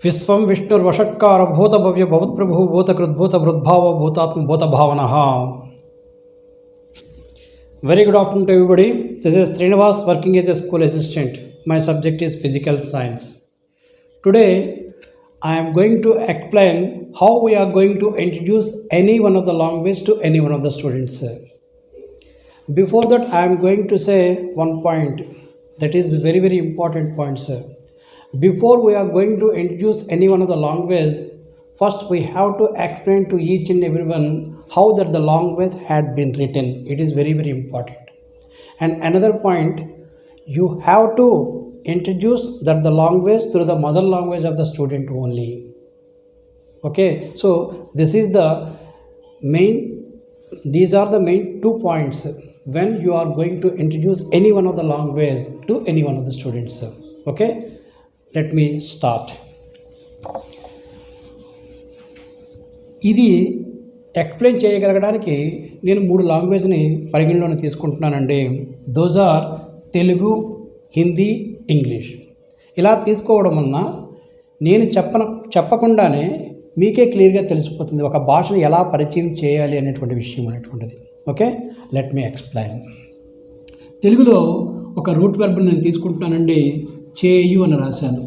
విశ్వం విష్ణుర్వషట్కార భూత భవ్య భవత్ప్రభు భూతకృద్భూత భృద్భావ భూతాత్మ భూత భావన. Very good afternoon to everybody. This is Srinivas working as a school assistant. My subject is physical science. Today I am going to explain how we are going to introduce any one of the language to any one of the students. Before that I am going to say one point that is very very important point, sir. Before we are going to introduce any one of the language, first we have to explain to each and everyone how that the language had been written. It is very very important. And another point, you have to introduce that the language through the mother language of the student only. Okay, so this is the main, these are the main 2 points when you are going to introduce any one of the language to any one of the students. Okay, let me start. ఇది explain చేయగలగడానికి నేను 3 లాంగ్వేజ్ని పరిగణలోకి తీసుకుంటున్నానండి. Those are Telugu, Hindi, English. ఇలా తీసుకోవడం వలన నేను చెప్పకుండానే మీకే క్లియర్గా తెలిసిపోతుంది ఒక భాషను ఎలా పరిచయం చేయాలి అనేటువంటి విషయం అనేటువంటిది. Okay, let me explain. తెలుగులో ఒక రూట్ వెర్బ్ని నేను తీసుకుంటున్నానండి, చేయు అని రాశాను.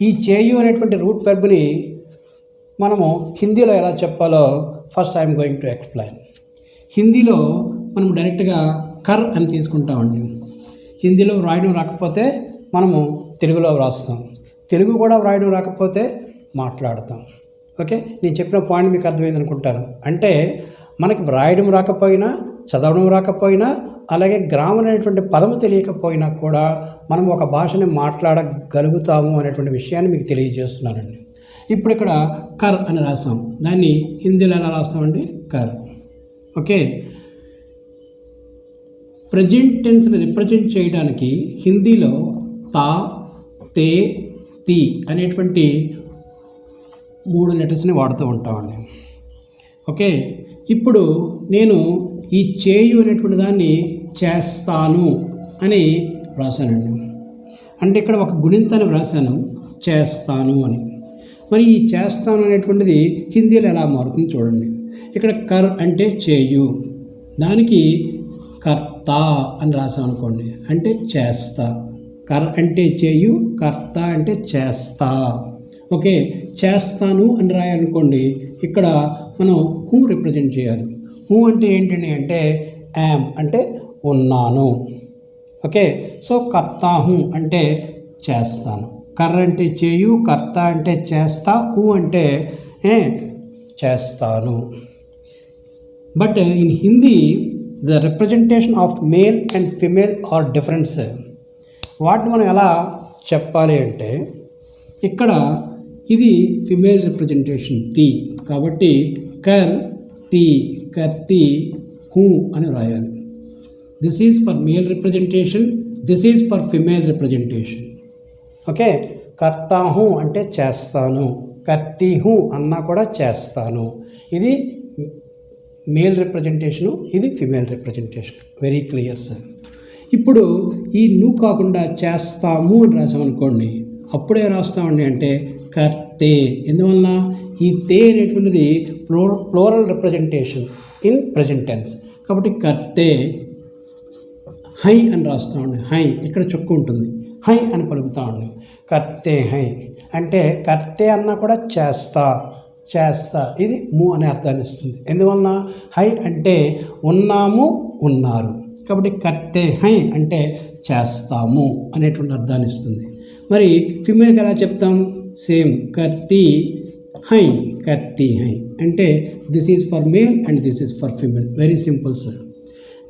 ఈ చేయు అనేటువంటి రూట్ వెర్బ్ని మనము హిందీలో ఎలా చెప్పాలో first I'm going to explain. హిందీలో మనం డైరెక్ట్గా కర్ అని తీసుకుంటామండి. హిందీలో వ్రాయడం రాకపోతే మనము తెలుగులో వ్రాస్తాం, తెలుగు కూడా వ్రాయడం రాకపోతే మాట్లాడతాం. ఓకే, నేను చెప్పిన పాయింట్ మీకు అర్థమైంది అనుకుంటాను. అంటే మనకి వ్రాయడం రాకపోయినా, చదవడం రాకపోయినా, అలాగే గ్రామర్ అనేటువంటి పదము తెలియకపోయినా కూడా మనం ఒక భాషని మాట్లాడగలుగుతాము అనేటువంటి విషయాన్ని మీకు తెలియజేస్తున్నానండి. ఇప్పుడు ఇక్కడ కర్ అని రాస్తాం, దాన్ని హిందీలో ఎలా రాస్తామండి, కర్. ఓకే, ప్రజెంట్ టెన్స్ని రిప్రజెంట్ చేయడానికి హిందీలో తా, తే, తి అనేటువంటి 3 లెటర్స్ని వాడుతూ ఉంటామండి. ఓకే, ఇప్పుడు నేను ఈ చేయు అనేటువంటి దాన్ని చేస్తాను అని వ్రాసానండి. అంటే ఇక్కడ ఒక గుణింతాన్ని వ్రాసాను, చేస్తాను అని. మరి ఈ చేస్తాను అనేటువంటిది హిందీలో ఎలా మారుతుంది చూడండి. ఇక్కడ కర్ అంటే చేయు, దానికి కర్త అని రాసాం అనుకోండి, అంటే చేస్తా. కర్ అంటే చేయు, కర్త అంటే చేస్తా. ఓకే, చేస్తాను అని రాయాలనుకోండి, ఇక్కడ మనం హూ రిప్రజెంట్ చేయాలి. హూ అంటే ఏంటండి అంటే యామ్ అంటే ఉన్నాను. ఓకే, సో కర్తాహు అంటే చేస్తాను. కర్ర అంటే చేయు, కర్త అంటే చేస్తా, హూ అంటే చేస్తాను. But in Hindi the representation of male and female are difference. వాటిని మనం ఎలా చెప్పాలి అంటే ఇక్కడ ఇది ఫిమేల్ రిప్రజెంటేషన్ తి, కాబట్టి కర్ తి, కర్తి, హూ అని రాయాలి. This is for male representation, this is for female representation. Okay, కర్తాహు అంటే చేస్తాను, కర్తీహు అన్నా కూడా చేస్తాను. ఇది మేల్ రిప్రజెంటేషను, ఇది female representation. Very clear sir. ఇప్పుడు ఈ నువ్వు కాకుండా చేస్తాము అని రాసామనుకోండి, అప్పుడే రాస్తామండి అంటే కర్తే. ఎందువల్ల ఈ తే అనేటువంటిది plural representation in present tense, కాబట్టి కర్తే. హై అని రాస్తామండి, హై ఇక్కడ చుక్క ఉంటుంది, హై అని పలుకుతామండి, కర్తే హై. అంటే కర్తే అన్నా కూడా చేస్తా, చేస్తా, ఇది ము అనే అర్థాన్ని ఇస్తుంది. ఎందువలన హై అంటే ఉన్నాము, ఉన్నారు, కాబట్టి కర్తే హై అంటే చేస్తాము అనేటువంటి అర్థాన్ని ఇస్తుంది. మరి ఫిమేల్కి ఎలా చెప్తాం, సేమ్ కర్తి హై, కర్తి హై. అంటే this is for male and this is for female. Very simple sir.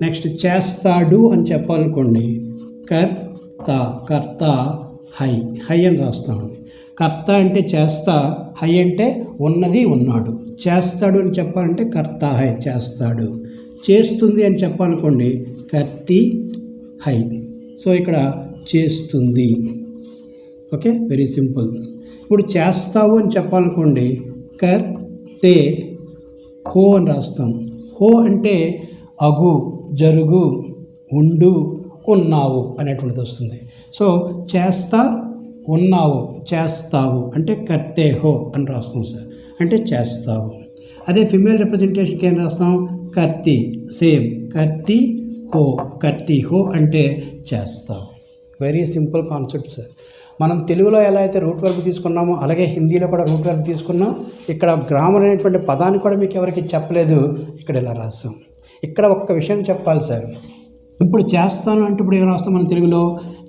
Next చేస్తాడు అని చెప్పాలనుకోండి, కర్త, కర్త హై, హై అని రాస్తామండి. కర్త అంటే చేస్తా, హై అంటే ఉన్నది, ఉన్నాడు. చేస్తాడు అని చెప్పాలంటే కర్త హై, చేస్తాడు. చేస్తుంది అని చెప్పాలనుకోండి, కర్తి హై. సో ఇక్కడ చేస్తుంది. Okay, very simple. ఇప్పుడు చేస్తావు అని చెప్పాలనుకోండి, కర్ తే హో అని రాస్తాం. హో అంటే అగు, జరుగు, ఉండు, ఉన్నావు అనేటువంటిది వస్తుంది. సో చేస్తా, ఉన్నావు, చేస్తావు అంటే కర్తే హో అని రాస్తాం సార్, అంటే చేస్తావు. అదే ఫిమేల్ రిప్రజెంటేషన్కి ఏం రాస్తాం? కర్తి, సేమ్ కర్తి హో, కర్తి హో అంటే చేస్తావు. Very simple concept sir. మనం తెలుగులో ఎలా అయితే రూట్ వర్బ్ తీసుకున్నామో అలాగే హిందీలో కూడా రూట్ వర్బ్ తీసుకున్నాం. ఇక్కడ గ్రామర్ అనేటువంటి పదాన్ని కూడా మీకు ఎవరికి చెప్పలేదు, ఇక్కడ ఇలా రాస్తాం. ఇక్కడ ఒక్క విషయం చెప్పాలి సార్. ఇప్పుడు చేస్తాను అంటే ఇప్పుడు ఏం రాస్తాం మనం తెలుగులో?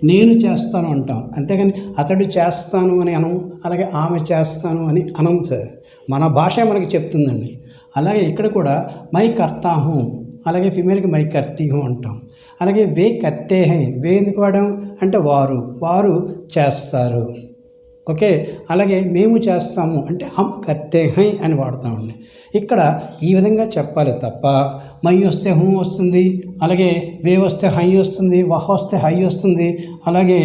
నేను చేస్తాను అంటాం, అంతేగాని అతడు చేస్తాను అని అనం, అలాగే ఆమె చేస్తాను అని అనం సార్. మన భాష మనకి చెప్తుందండి. అలాగే ఇక్కడ కూడా మై కర్తా హూ, అలాగే ఫిమేల్కి మై కర్తీ హూ అంటాం. అలాగే వే కర్తే హై, వే ఎందుకు వాడాం అంటే వారు చేస్తారు. ఓకే, అలాగే మేము చేస్తాము అంటే హమ్ కర్తే హై అని వాడతామండి. ఇక్కడ ఈ విధంగా చెప్పాలి తప్ప మై వస్తే హూ వస్తుంది, అలాగే వే వస్తే హై వస్తుంది, వహ వస్తే హై వస్తుంది, అలాగే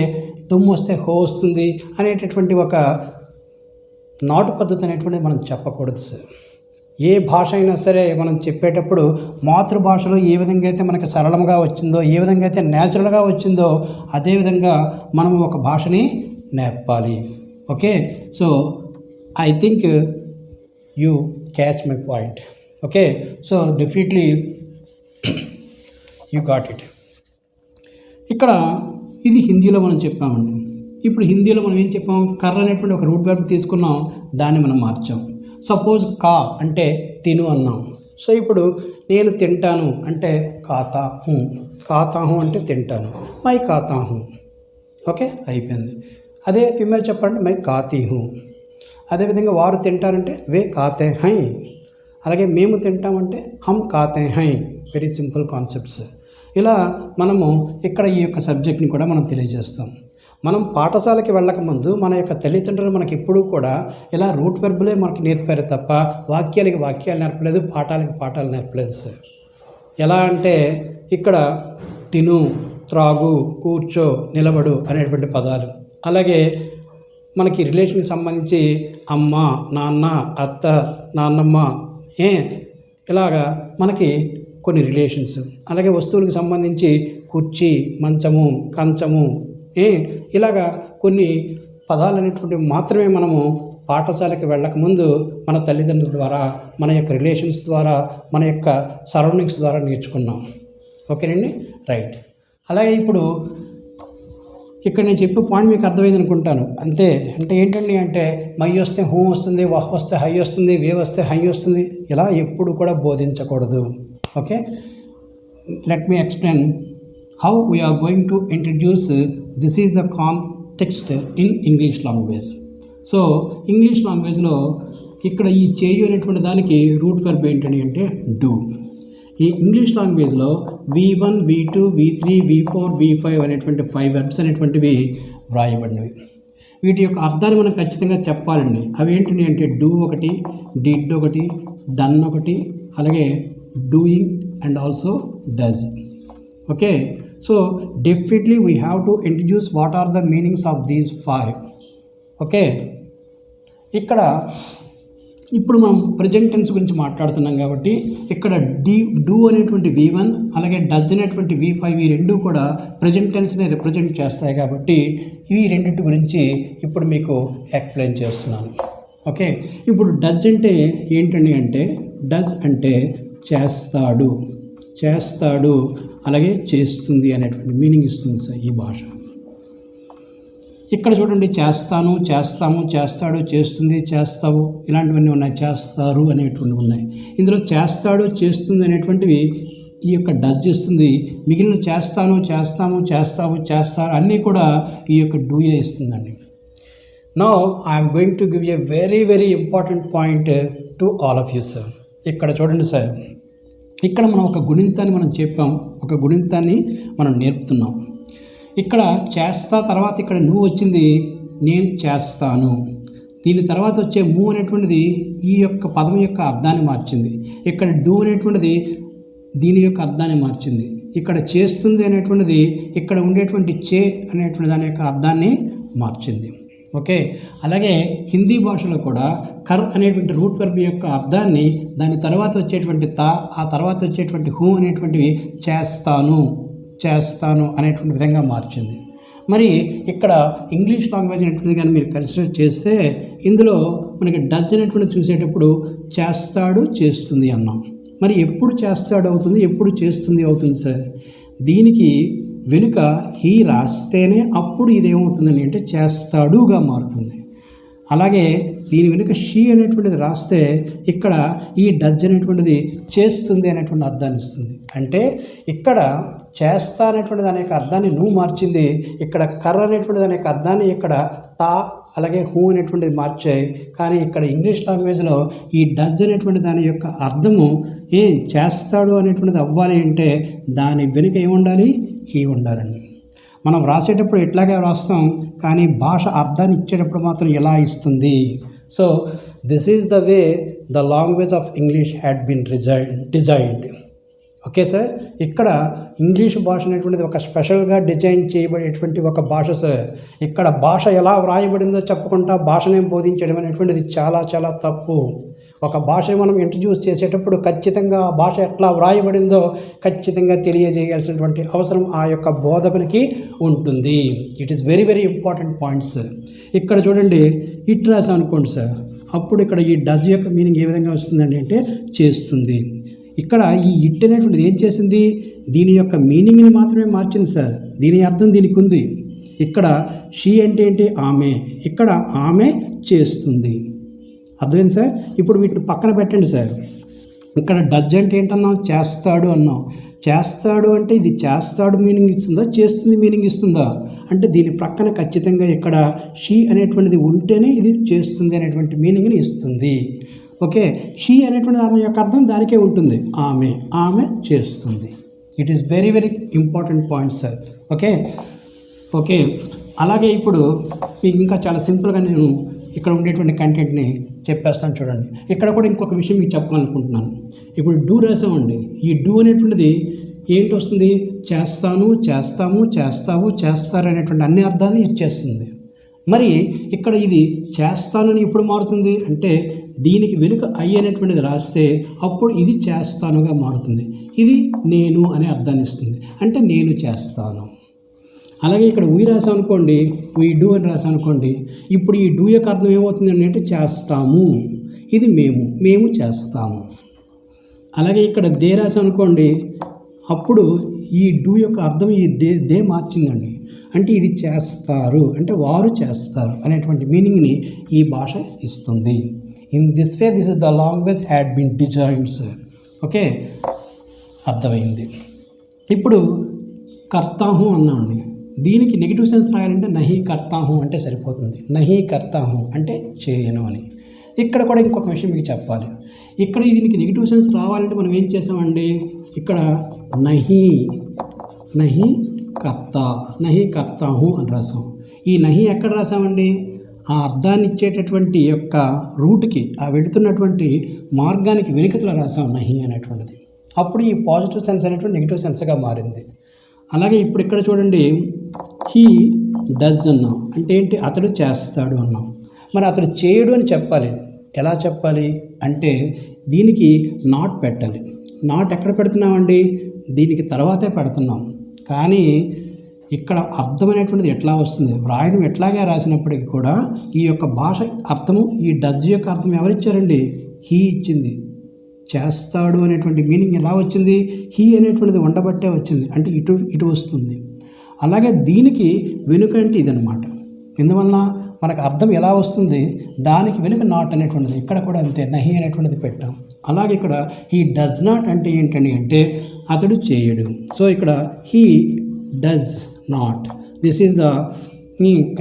తుమ్ వస్తే హో వస్తుంది అనేటటువంటి ఒక నాటు పద్ధతి అనేటువంటిది మనం చెప్పకూడదు సార్. ఏ భాష అయినా సరే మనం చెప్పేటప్పుడు మాతృభాషలో ఏ విధంగా అయితే మనకి సరళంగా వచ్చిందో, ఏ విధంగా అయితే న్యాచురల్గా వచ్చిందో అదేవిధంగా మనం ఒక భాషని నేర్పాలి. Okay, so I think you catch my point. Okay, so definitely you got it. ఇక్కడ ఇది హిందీలో మనం చెప్పామండి. ఇప్పుడు హిందీలో మనం ఏం చెప్పాం? కర్ర అనేటువంటి ఒక రూట్ వర్బ్ తీసుకున్నాం, దాన్ని మనం మార్చాం. సపోజ్ కా అంటే తిను అన్నాం. సో ఇప్పుడు నేను తింటాను అంటే ఖాతా హూ అంటే తింటాను, మై ఖాతా హూ. ఓకే, అయిపోయింది. అదే ఫీమేల్ చెప్పాలంటే మై ఖాతీ హూ. అదేవిధంగా వారు తింటారంటే వే ఖాతే హై, అలాగే మేము తింటామంటే హమ్ ఖాతే హై. Very simple concepts. ఇలా మనము ఇక్కడ ఈ యొక్క సబ్జెక్ట్ని కూడా మనం తెలియజేస్తాం. మనం పాఠశాలకి వెళ్ళకముందు మన యొక్క తల్లిదండ్రులు మనకి ఎప్పుడూ కూడా ఇలా రూట్ వెర్బులే మనకి నేర్పారు తప్ప వాక్యాలకి వాక్యాలు నేర్పలేదు, పాఠాలకి పాఠాలు నేర్పలేదు సార్. ఎలా అంటే ఇక్కడ తిను, త్రాగు, కూర్చో, నిలబడు అనేటువంటి పదాలు, అలాగే మనకి రిలేషన్కి సంబంధించి అమ్మ, నాన్న, అత్త, నాన్నమ్మ, ఇలాగా మనకి కొన్ని రిలేషన్స్, అలాగే వస్తువులకు సంబంధించి కుర్చీ, మంచము, కంచము, ఇలాగా కొన్ని పదాలు అనేటువంటివి మాత్రమే మనము పాఠశాలకి వెళ్ళకముందు మన తల్లిదండ్రుల ద్వారా, మన యొక్క రిలేషన్స్ ద్వారా, మన యొక్క సరౌండింగ్స్ ద్వారా నేర్చుకున్నాం. ఓకేనండి, రైట్. అలాగే ఇప్పుడు ఇక్కడ నేను చెప్పే పాయింట్ మీకు అర్థమైంది అనుకుంటాను. అంతే, అంటే ఏంటండి అంటే మై వస్తే హూ వస్తుంది, వహ్ వస్తే హై వస్తుంది, వే వస్తే హై వస్తుంది, ఇలా ఎప్పుడు కూడా బోధించకూడదు. Okay, let me explain how we are going to introduce this is the context in English language. So English లాంగ్వేజ్లో ఇక్కడ ఈ చేయు అనేటువంటి దానికి రూట్ వర్బ్ ఏంటని అంటే డూ. ఈ ఇంగ్లీష్ లాంగ్వేజ్లో V1, V2, V3, V4, V5 అనేటువంటి 5 వెర్బ్స్ అనేటువంటివి వ్రాయబడినవి. వీటి యొక్క అర్థాన్ని మనం ఖచ్చితంగా చెప్పాలండి. అవి ఏంటంటే అంటే డూ ఒకటి, డిడ్ ఒకటి, డన్ ఒకటి, అలాగే doing and also does. Okay, so definitely we have to introduce what are the meanings of these 5. ఓకే, ఇక్కడ ఇప్పుడు మనం ప్రజెంట్ టెన్స్ గురించి మాట్లాడుతున్నాం కాబట్టి ఇక్కడ డూ అనేటువంటి V1 అలాగే డజ్ అనేటువంటి V5 ఈ రెండు కూడా ప్రజెంట్ టెన్స్ని రిప్రజెంట్ చేస్తాయి కాబట్టి ఈ రెండింటి గురించి ఇప్పుడు మీకు ఎక్స్ప్లెయిన్ చేస్తున్నాను. ఓకే, ఇప్పుడు డజ్ అంటే ఏంటండి అంటే డజ్ అంటే చేస్తాడు, చేస్తాడు, అలాగే చేస్తుంది అనేటువంటి మీనింగ్ ఇస్తుంది సార్ ఈ భాష. ఇక్కడ చూడండి, చేస్తాను, చేస్తాము, చేస్తాడు, చేస్తుంది, చేస్తావు, ఇలాంటివన్నీ ఉన్నాయి. చేస్తారు అనేటువంటివి ఉన్నాయి. ఇందులో చేస్తాడు, చేస్తుంది అనేటువంటివి ఈ యొక్క డజ్ ఇస్తుంది. మిగిలిన చేస్తాను, చేస్తాము, చేస్తావు, చేస్తారు అన్నీ కూడా ఈ యొక్క డూయే ఇస్తుందండి. Now I'm going to give a very very important point to all of you sir. ఇక్కడ చూడండి సార్, ఇక్కడ మనం ఒక గుణింతాన్ని మనం చెప్పాం, ఒక గుణింతాన్ని మనం నేర్పుతున్నాం. ఇక్కడ చేస్తా తర్వాత ఇక్కడ నువ్వు వచ్చింది, నేను చేస్తాను. దీని తర్వాత వచ్చే మూ అనేటువంటిది ఈ యొక్క పదం యొక్క అర్థాన్ని మార్చింది. ఇక్కడ డూ అనేటువంటిది దీని యొక్క అర్థాన్ని మార్చింది. ఇక్కడ చేస్తుంది అనేటువంటిది ఇక్కడ ఉండేటువంటి చే అనేటువంటి దాని యొక్క అర్థాన్ని మార్చింది. ఓకే, అలాగే హిందీ భాషలో కూడా కర్ అనేటువంటి రూట్ వర్బ్ యొక్క అర్థాన్ని దాని తర్వాత వచ్చేటువంటి తా, ఆ తర్వాత వచ్చేటువంటి హూ అనేటువంటివి చేస్తాను, చేస్తాను అనేటువంటి విధంగా మార్చింది. మరి ఇక్కడ ఇంగ్లీష్ లాంగ్వేజ్ అనేటువంటిది కానీ మీరు కన్సిడర్ చేస్తే ఇందులో మనకి డజ్ అనేటువంటిది చూసేటప్పుడు చేస్తాడు చేస్తుంది అన్నాం. మరి ఎప్పుడు చేస్తాడు అవుతుంది, ఎప్పుడు చేస్తుంది అవుతుంది సార్? దీనికి వెనుక హీ రాస్తేనే అప్పుడు ఇదేమవుతుందని అంటే చేస్తాడుగా మారుతుంది. అలాగే దీని వెనుక షీ అనేటువంటిది రాస్తే ఇక్కడ ఈ డజ్ అనేటువంటిది చేస్తుంది అనేటువంటి అర్థాన్ని ఇస్తుంది. అంటే ఇక్కడ చేస్తా అనేటువంటి దాని యొక్క అర్థాన్ని నువ్వు మార్చింది, ఇక్కడ కర్ర అనేటువంటి దాని యొక్క అర్థాన్ని ఇక్కడ తా అలాగే హూ అనేటువంటిది మార్చాయి. కానీ ఇక్కడ ఇంగ్లీష్ లాంగ్వేజ్లో ఈ డజ్ అనేటువంటి దాని యొక్క అర్థము ఏం చేస్తాడు అనేటువంటిది అవ్వాలి అంటే దాని వెనుక ఏముండాలి? హీ ఉండాలండి. మనం రాసేటప్పుడు ఎట్లాగే రాస్తాం, కానీ భాష అర్థాన్ని ఇచ్చేటప్పుడు మాత్రం ఎలా ఇస్తుంది? So this is the way the language of English had been designed. Okay sir, ఇక్కడ ఇంగ్లీష్ భాష అనేటువంటిది ఒక స్పెషల్గా డిజైన్ చేయబడేటువంటి ఒక భాష సార్. ఇక్కడ భాష ఎలా వ్రాయబడిందో చెప్పకుండా భాషనే బోధించడం అనేటువంటిది చాలా చాలా తప్పు. ఒక భాష మనం ఇంట్రడ్యూస్ చేసేటప్పుడు ఖచ్చితంగా ఆ భాష ఎట్లా వ్రాయబడిందో ఖచ్చితంగా తెలియజేయాల్సినటువంటి అవసరం ఆ యొక్క బోధకునికి ఉంటుంది. It is very very important point sir. ఇక్కడ చూడండి, ఇట్ రాసాం అనుకోండి సార్, అప్పుడు ఇక్కడ ఈ డజ్ యొక్క మీనింగ్ ఏ విధంగా వస్తుందండి అంటే చేస్తుంది. ఇక్కడ ఈ ఇట్ అనేటువంటిది ఏం చేసింది? దీని యొక్క మీనింగ్ని మాత్రమే మార్చింది సార్. దీని అర్థం దీనికి ఉంది. ఇక్కడ షీ అంటే ఏంటి? ఆమె. ఇక్కడ ఆమె చేస్తుంది. అర్థమైంది సార్? ఇప్పుడు వీటిని పక్కన పెట్టండి సార్. ఇక్కడ డజ్ అంటే ఏంటన్నాం? చేస్తాడు అన్నాం. చేస్తాడు అంటే ఇది చేస్తాడు మీనింగ్ ఇస్తుందా, చేస్తుంది మీనింగ్ ఇస్తుందా? అంటే దీని ప్రక్కన ఖచ్చితంగా ఇక్కడ షీ అనేటువంటిది ఉంటేనే ఇది చేస్తుంది అనేటువంటి మీనింగ్ని ఇస్తుంది. ఓకే, షీ అనేటువంటి దాని యొక్క అర్థం దానికే ఉంటుంది, ఆమె. ఆమె చేస్తుంది. It is very very important point sir. Okay okay అలాగే ఇప్పుడు మీకు ఇంకా చాలా సింపుల్గా నేను ఇక్కడ ఉండేటువంటి కంటెంట్ని చెప్పేస్తాను చూడండి. ఇక్కడ కూడా ఇంకొక విషయం మీకు చెప్పాలనుకుంటున్నాను. ఇప్పుడు డూ రాసామండి. ఈ డూ అనేటువంటిది ఏంటి వస్తుంది? చేస్తాను, చేస్తాము, చేస్తావు, చేస్తారు అనేటువంటి అన్ని అర్థాన్ని ఇచ్చేస్తుంది. మరి ఇక్కడ ఇది చేస్తానని ఎప్పుడు మారుతుంది అంటే దీనికి వెనుక ఐ అనేటువంటిది రాస్తే అప్పుడు ఇది చేస్తానుగా మారుతుంది. ఇది నేను అనే అర్థాన్ని ఇస్తుంది, అంటే నేను చేస్తాను. అలాగే ఇక్కడ వీ రాసాం అనుకోండి, వీ డూ అని రాసాం అనుకోండి, ఇప్పుడు ఈ డూ యొక్క అర్థం ఏమవుతుంది అంటే చేస్తాము. ఇది మేము చేస్తాము. అలాగే ఇక్కడ దే రాసాం అనుకోండి, అప్పుడు ఈ డూ యొక్క అర్థం ఈ దే మార్చిందండి, అంటే ఇది చేస్తారు, అంటే వారు చేస్తారు అనేటువంటి మీనింగ్ని ఈ భాష ఇస్తుంది. In this way this is the language had been designed sir. Okay, అర్థమైంది. ఇప్పుడు కర్తాహు అన్నామండి. దీనికి నెగిటివ్ సెన్స్ రాయాలంటే నహి కర్తాహు అంటే సరిపోతుంది. నహి కర్తాహు అంటే చేయను అని. ఇక్కడ కూడా ఇంకొక విషయం మీకు చెప్పాలి. ఇక్కడ దీనికి నెగిటివ్ సెన్స్ రావాలంటే మనం ఏం చేసామండి? ఇక్కడ నహి కర్తాహు అని రాసాం. ఈ నహి ఎక్కడ రాసామండి? ఆ అర్థాన్ని ఇచ్చేటటువంటి యొక్క రూట్కి, ఆ వెళుతున్నటువంటి మార్గానికి వెనుకతలో రాసాం నహి అనేటువంటిది. అప్పుడు ఈ పాజిటివ్ సెన్స్ అనేటువంటి నెగిటివ్ సెన్స్గా మారింది. అలాగే ఇప్పుడు ఇక్కడ చూడండి, హీ డజ్ అన్నాం, అంటే ఏంటి? అతడు చేస్తాడు అన్నాం. మరి అతడు చేయడు అని చెప్పాలి. ఎలా చెప్పాలి అంటే దీనికి నాట్ పెట్టాలి. నాట్ ఎక్కడ పెడుతున్నామండి? దీనికి తర్వాతే పెడుతున్నాం. కానీ ఇక్కడ అర్థం అనేటువంటిది ఎట్లా వస్తుంది? వ్రాయడం ఎట్లాగే రాసినప్పటికీ కూడా ఈ యొక్క భాష అర్థము, ఈ డజ్ యొక్క అర్థం ఎవరిచ్చారండి? హీ ఇచ్చింది. చేస్తాడు అనేటువంటి మీనింగ్ ఎలా వచ్చింది? హీ అనేటువంటిది ఉండబట్టే వచ్చింది, అంటే ఇటు వస్తుంది. అలాగే దీనికి వెనుక అంటే ఇదనమాట. ఎందువలన మనకు అర్థం ఎలా వస్తుంది? దానికి వెనుక నాట్ అనేటువంటిది. ఇక్కడ కూడా అంతే, నహి అనేటువంటిది పెట్టాం. అలాగే ఇక్కడ హీ డజ్ నాట్ అంటే ఏంటండి అంటే అతడు చేయడు. సో ఇక్కడ he does not, this is the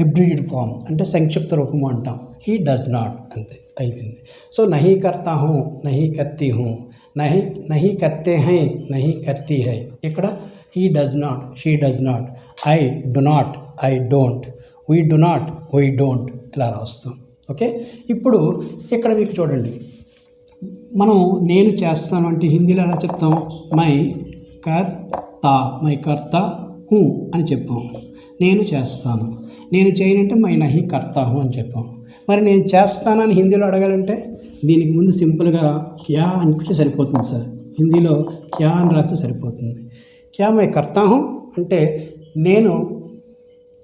abbreviated form, అంటే సంక్షిప్త రూపము అంటాం. హీ డజ్ నాట్, అంతే, అయిపోయింది. సో నహి కర్తా హూ, నహి కర్తీ హూ, నహి కర్తే హై, నహి కర్తీ హై. ఇక్కడ he does not, she does not, I do not, I don't, we do not, we don't, ఇలా రాస్తాం. ఓకే, ఇప్పుడు ఇక్కడ మీకు చూడండి, మనం నేను చేస్తాను అంటే హిందీలో ఎలా చెప్తాం? మై కర్తా హూ అని చెప్పాం. నేను చేస్తాను. నేను చేయనంటే మై నహి కర్తా హూ అని చెప్పాం. మరి నేను చేస్తానని హిందీలో అడగాలంటే దీనికి ముందు సింపుల్గా క్యా అనిపిస్తే సరిపోతుంది సార్. హిందీలో క్యా అని రాస్తే సరిపోతుంది. క్యా మై కర్తా హూ అంటే నేను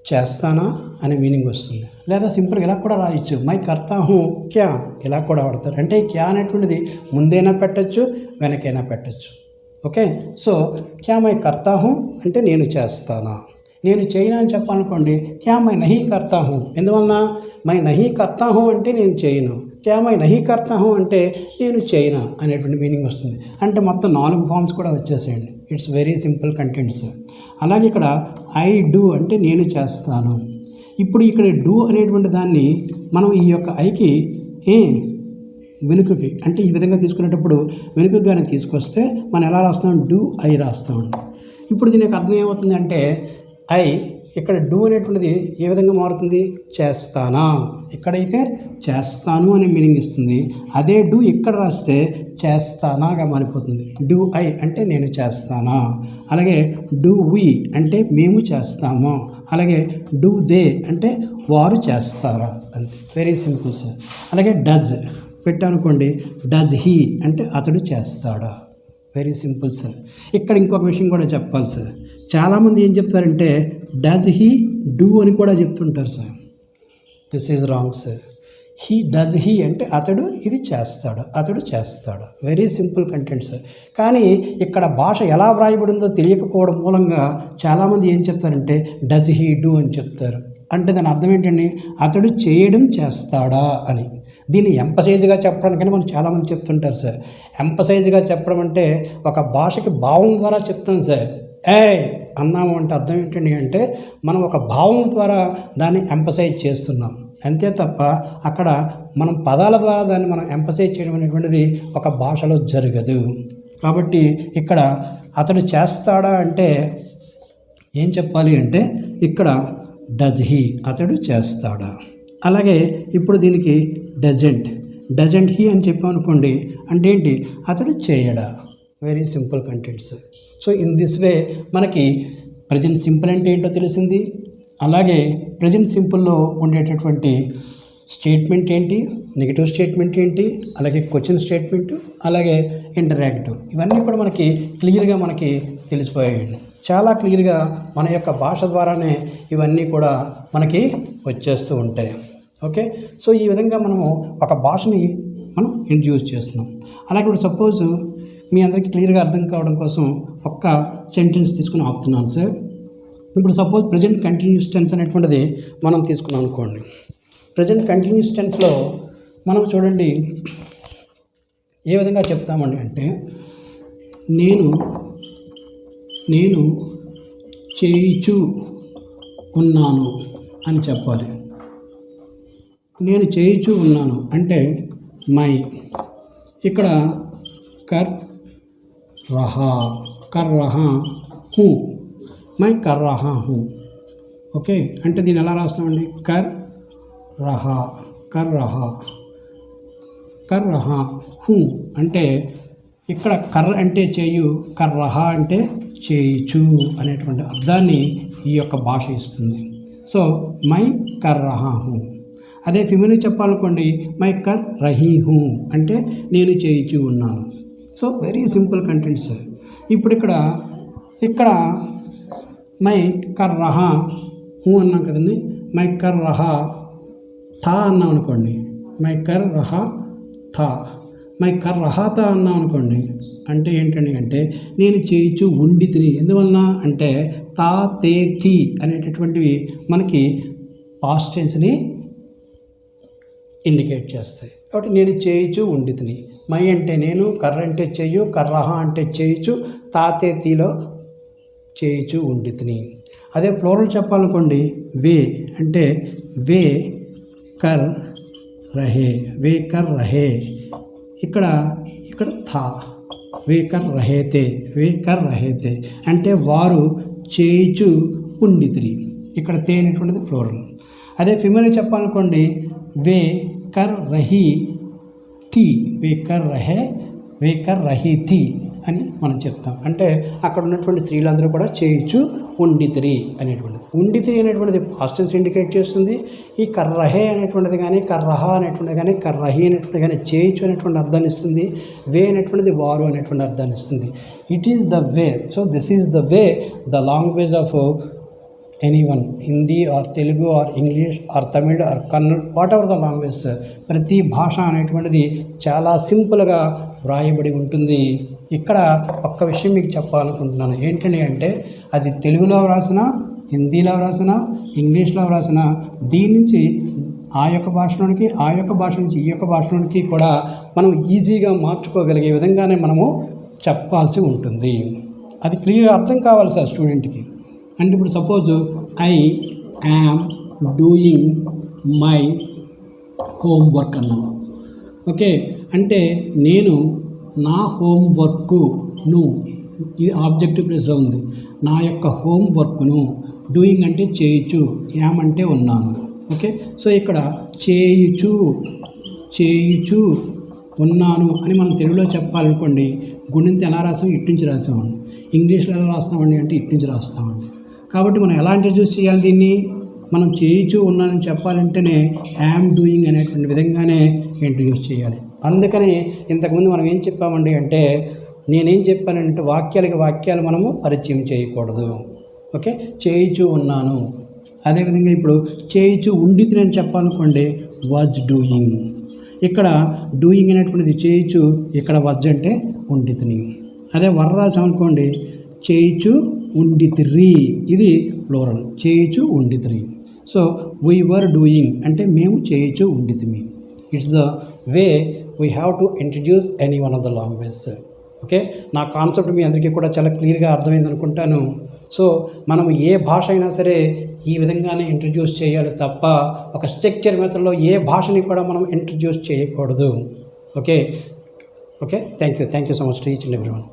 చేస్తానా అనే మీనింగ్ వస్తుంది. లేదా సింపుల్గా ఇలా కూడా రాయొచ్చు, మై కర్తా హూ క్యా, ఇలా కూడా వాడతారు. అంటే క్యా అనేటువంటిది ముందైనా పెట్టచ్చు, వెనకైనా పెట్టచ్చు. ఓకే, సో క్యా మై కర్తా హూ అంటే నేను చేస్తానా. నేను చేయను అని చెప్పాలనుకోండి, క్యా మై నహీ కర్తా హూ, ఎందువలన మై నహీ కర్తా హూ అంటే నేను చేయను, క్యా మై నహీ కర్తా హూ అంటే నేను చేయను అనేటువంటి మీనింగ్ వస్తుంది. అంటే మొత్తం 4 ఫామ్స్ కూడా వచ్చేసేయండి. It's very simple contents. అలాగే ఇక్కడ ఐ డూ అంటే నేను చేస్తాను. ఇప్పుడు ఇక్కడ డూ అనేటువంటి దాన్ని మనం ఈ యొక్క ఐకి వెనుకకి అంటే ఈ విధంగా తీసుకునేటప్పుడు వెనుకకి కానీ తీసుకొస్తే మనం ఎలా రాస్తాం, డూ ఐ రాస్తామండి. ఇప్పుడు దీనికి అర్థం ఏమవుతుంది అంటే ఐ ఇక్కడ డూ అనేటువంటిది ఏ విధంగా మారుతుంది, చేస్తానా, ఇక్కడైతే చేస్తాను అనే మీనింగ్ ఇస్తుంది. అదే డూ ఇక్కడ రాస్తే చేస్తానాగా మారిపోతుంది. డూ ఐ అంటే నేను చేస్తానా. అలాగే డూ వి అంటే మేము చేస్తాము. అలాగే డూ దే అంటే వారు చేస్తారా, అంతే, వెరీ సింపుల్ సార్. అలాగే డజ్ పెట్టానుకోండి, డజ్ హీ అంటే అతడు చేస్తాడా, వెరీ సింపుల్ సార్. ఇక్కడ ఇంకొక విషయం కూడా చెప్పాలి సార్. చాలామంది ఏం చెప్తారంటే డజ్ హీ డూ అని కూడా చెప్తుంటారు sir. This is wrong sir. Does he అంటే అతడు ఇది చేస్తాడు, అతడు చేస్తాడు, వెరీ సింపుల్ కంటెంట్ సార్. కానీ ఇక్కడ భాష ఎలా వ్రాయబడిందో తెలియకపోవడం మూలంగా చాలామంది ఏం చెప్తారంటే డజ్ హీ డూ అని చెప్తారు. అంటే దాని అర్థం ఏంటండి, అతడు చేయడం చేస్తాడా అని. దీన్ని ఎంపసైజ్గా చెప్పడానికని మనం చాలామంది చెప్తుంటారు సార్. ఎంపసైజ్గా చెప్పడం అంటే ఒక భాషకి భావం ద్వారా చెప్తాం సార్. అన్నాము అంటే అర్థం ఏంటండి అంటే మనం ఒక భావం ద్వారా దాన్ని ఎంపసైజ్ చేస్తున్నాం, అంతే తప్ప అక్కడ మనం పదాల ద్వారా దాన్ని మనం ఎంపసైజ్ చేయడం అనేటువంటిది ఒక భాషలో జరగదు. కాబట్టి ఇక్కడ అతడు చేస్తాడా అంటే ఏం చెప్పాలి అంటే ఇక్కడ డజ్ హీ అతడు చేస్తాడా. అలాగే ఇప్పుడు దీనికి డజంట్ హీ అని చెప్పామనుకోండి, అంటే ఏంటి, అతడు చేయడా, very simple contents. So in this way మనకి ప్రజెంట్ సింపుల్ అంటే ఏంటో తెలిసింది. అలాగే ప్రజెంట్ సింపుల్లో ఉండేటటువంటి స్టేట్మెంట్ ఏంటి, నెగిటివ్ స్టేట్మెంట్ ఏంటి, అలాగే క్వశ్చన్ స్టేట్మెంట్, అలాగే ఇంటరాక్టివ్, ఇవన్నీ కూడా మనకి క్లియర్గా మనకి తెలిసిపోయాయండి. చాలా క్లియర్గా మన యొక్క భాష ద్వారానే ఇవన్నీ కూడా మనకి వచ్చేస్తూ ఉంటాయి. ఓకే, సో ఈ విధంగా మనము ఒక భాషని మనం ఇంట్రడ్యూస్ చేస్తున్నాం. అలాగే ఇప్పుడు సపోజ్ మీ అందరికీ క్లియర్గా అర్థం కావడం కోసం ఒక్క సెంటెన్స్ తీసుకుని ఆపుతున్నాను సార్. ఇప్పుడు సపోజ్ ప్రజెంట్ కంటిన్యూస్ టెన్స్ అనేటువంటిది మనం తీసుకున్నాం అనుకోండి. ప్రజెంట్ కంటిన్యూస్ టెన్స్లో మనం చూడండి ఏ విధంగా చెప్తామండి అంటే నేను చేయిచు ఉన్నాను అని చెప్పాలి. నేను చేయిచు ఉన్నాను అంటే మై, ఇక్కడ కర్ రహా హూ, మై కర్ రహా హూ. ఓకే, అంటే దీన్ని ఎలా రాస్తామండి, కర్ రహా హూ అంటే ఇక్కడ కర్ అంటే చేయు, కర్ రహా అంటే చేయిచు అనేటువంటి అర్థాన్ని ఈ యొక్క భాష ఇస్తుంది. సో మై కర్ రహా హూ. అదే ఫిమేల్ చెప్పాలనుకోండి, మై కర్ రహీ హూ అంటే నేను చేయిచు ఉన్నాను. So very simple contents. ఇప్పుడు ఇక్కడ మై కర్ రహా హూ అన్నాం కదండి, మై కర్ రహా థా అన్నాం అనుకోండి, మై కర్ రహా థా, మై కర్ రహాతా అన్నాం అనుకోండి, అంటే ఏంటండి అంటే నేను చేయిచు ఉండితిని. ఎందువలన అంటే తా తే థీ అనేటటువంటివి మనకి పాస్ట్ టెన్స్ని ఇండికేట్ చేస్తాయి. కాబట్టి నేను చేయిచు ఉండితిని. మై అంటే నేను, కర్ర అంటే చెయ్యు, కర్రహ అంటే చేయిచు, తాతే తీలో చేయిచు ఉండితిని. అదే ఫ్లోరల్ చెప్పాలనుకోండి, వే అంటే వే కర్ రహే, ఇక్కడ థా, వే కర్ రహేతే అంటే వారు చేయిచు ఉండితిరి. ఇక్కడ తే అనేటువంటిది ఫ్లోరల్. అదే ఫిమేల్ చెప్పాలనుకోండి, వే కర్ రహీ థీ, వే కర్ రహీ థీ అని మనం చెప్తాం. అంటే అక్కడ ఉన్నటువంటి స్త్రీలందరూ కూడా చేయిచు ఉండితిరి అనేటువంటిది. ఉండితిరి అనేటువంటిది పాస్ట్ టెన్స్ ఇండికేట్ చేస్తుంది. ఈ కర్రహే అనేటువంటిది కానీ, కర్రహ అనేటువంటిది కానీ, కర్రహి అనేటువంటిది కానీ చేయిచు అనేటువంటి అర్థాన్ని ఇస్తుంది. వే అనేటువంటిది వారు అనేటువంటి అర్థాన్ని ఇస్తుంది. It is the way. So this is the way the language of anyone, Hindi or Telugu or English or Tamil or Kannada, whatever the language, ప్రతి భాష అనేటువంటిది చాలా సింపుల్గా వ్రాయబడి ఉంటుంది. ఇక్కడ ఒక్క విషయం మీకు చెప్పాలనుకుంటున్నాను. ఏంటంటే అంటే అది తెలుగులో వ్రాసిన, హిందీలో వ్రాసిన, ఇంగ్లీష్లో వ్రాసిన, దీని నుంచి ఆ యొక్క భాషలోనికి, ఆ యొక్క భాష నుంచి ఈ యొక్క భాషలోనికి కూడా మనం ఈజీగా మార్చుకోగలిగే విధంగానే మనము చెప్పాల్సి ఉంటుంది. అది క్లియర్గా అర్థం కావాలి సార్ స్టూడెంట్కి. అంటే ఇప్పుడు suppose I am doing my homework అన్నాము. ఓకే, అంటే నేను నా హోంవర్క్ను, ఇది ఆబ్జెక్టివ్ ప్లేస్లో ఉంది, నా యొక్క హోంవర్క్ను, డూయింగ్ అంటే చేయొచ్చు, యామ్ అంటే ఉన్నాను. ఓకే, సో ఇక్కడ చేయుచు ఉన్నాను అని మనం తెలుగులో చెప్పాలనుకోండి, గుణింత ఎలా రాస్తాం, ఇట్నుంచి రాస్తామండి. ఇంగ్లీష్లో ఎలా రాస్తామండి అంటే ఇట్నుంచి రాస్తామండి. కాబట్టి మనం ఎలా ఇంట్రడ్యూస్ చేయాలి దీన్ని, మనం చేయుచు ఉన్నానని చెప్పాలంటేనే యామ్ డూయింగ్ అనేటువంటి విధంగానే ఇంట్రడ్యూస్ చేయాలి. అందుకని ఇంతకుముందు మనం ఏం చెప్పామండి అంటే, నేనేం చెప్పానంటే వాక్యాలు మనము పరిచయం చేయకూడదు. ఓకే, చేయుచు ఉన్నాను. అదేవిధంగా ఇప్పుడు చేయుచు ఉండితిని అని చెప్పాలనుకోండి, వాజ్ డూయింగ్. ఇక్కడ డూయింగ్ అనేటువంటిది చేయుచు, ఇక్కడ వాజ్ అంటే ఉండితిని. అదే వర్ రాసామనుకోండి, చేయుచు ఉండితిరి, ఇది ప్లూరల్, చేయుచు ఉండితిరి. సో వీ వర్ డూయింగ్ అంటే మేము చేయుచు ఉండితిమి. It's the way we have to introduce any one of the language. Okay, నా కాన్సెప్ట్ మీ అందరికీ కూడా చాలా క్లియర్గా అర్థమైంది అనుకుంటాను. సో మనం ఏ భాష అయినా సరే ఈ విధంగానే ఇంట్రడ్యూస్ చేయాలి తప్ప ఒక స్ట్రక్చర్ మెథడ్లో ఏ భాషని కూడా మనం ఇంట్రడ్యూస్ చేయకూడదు. Okay, thank you so much to each and everyone.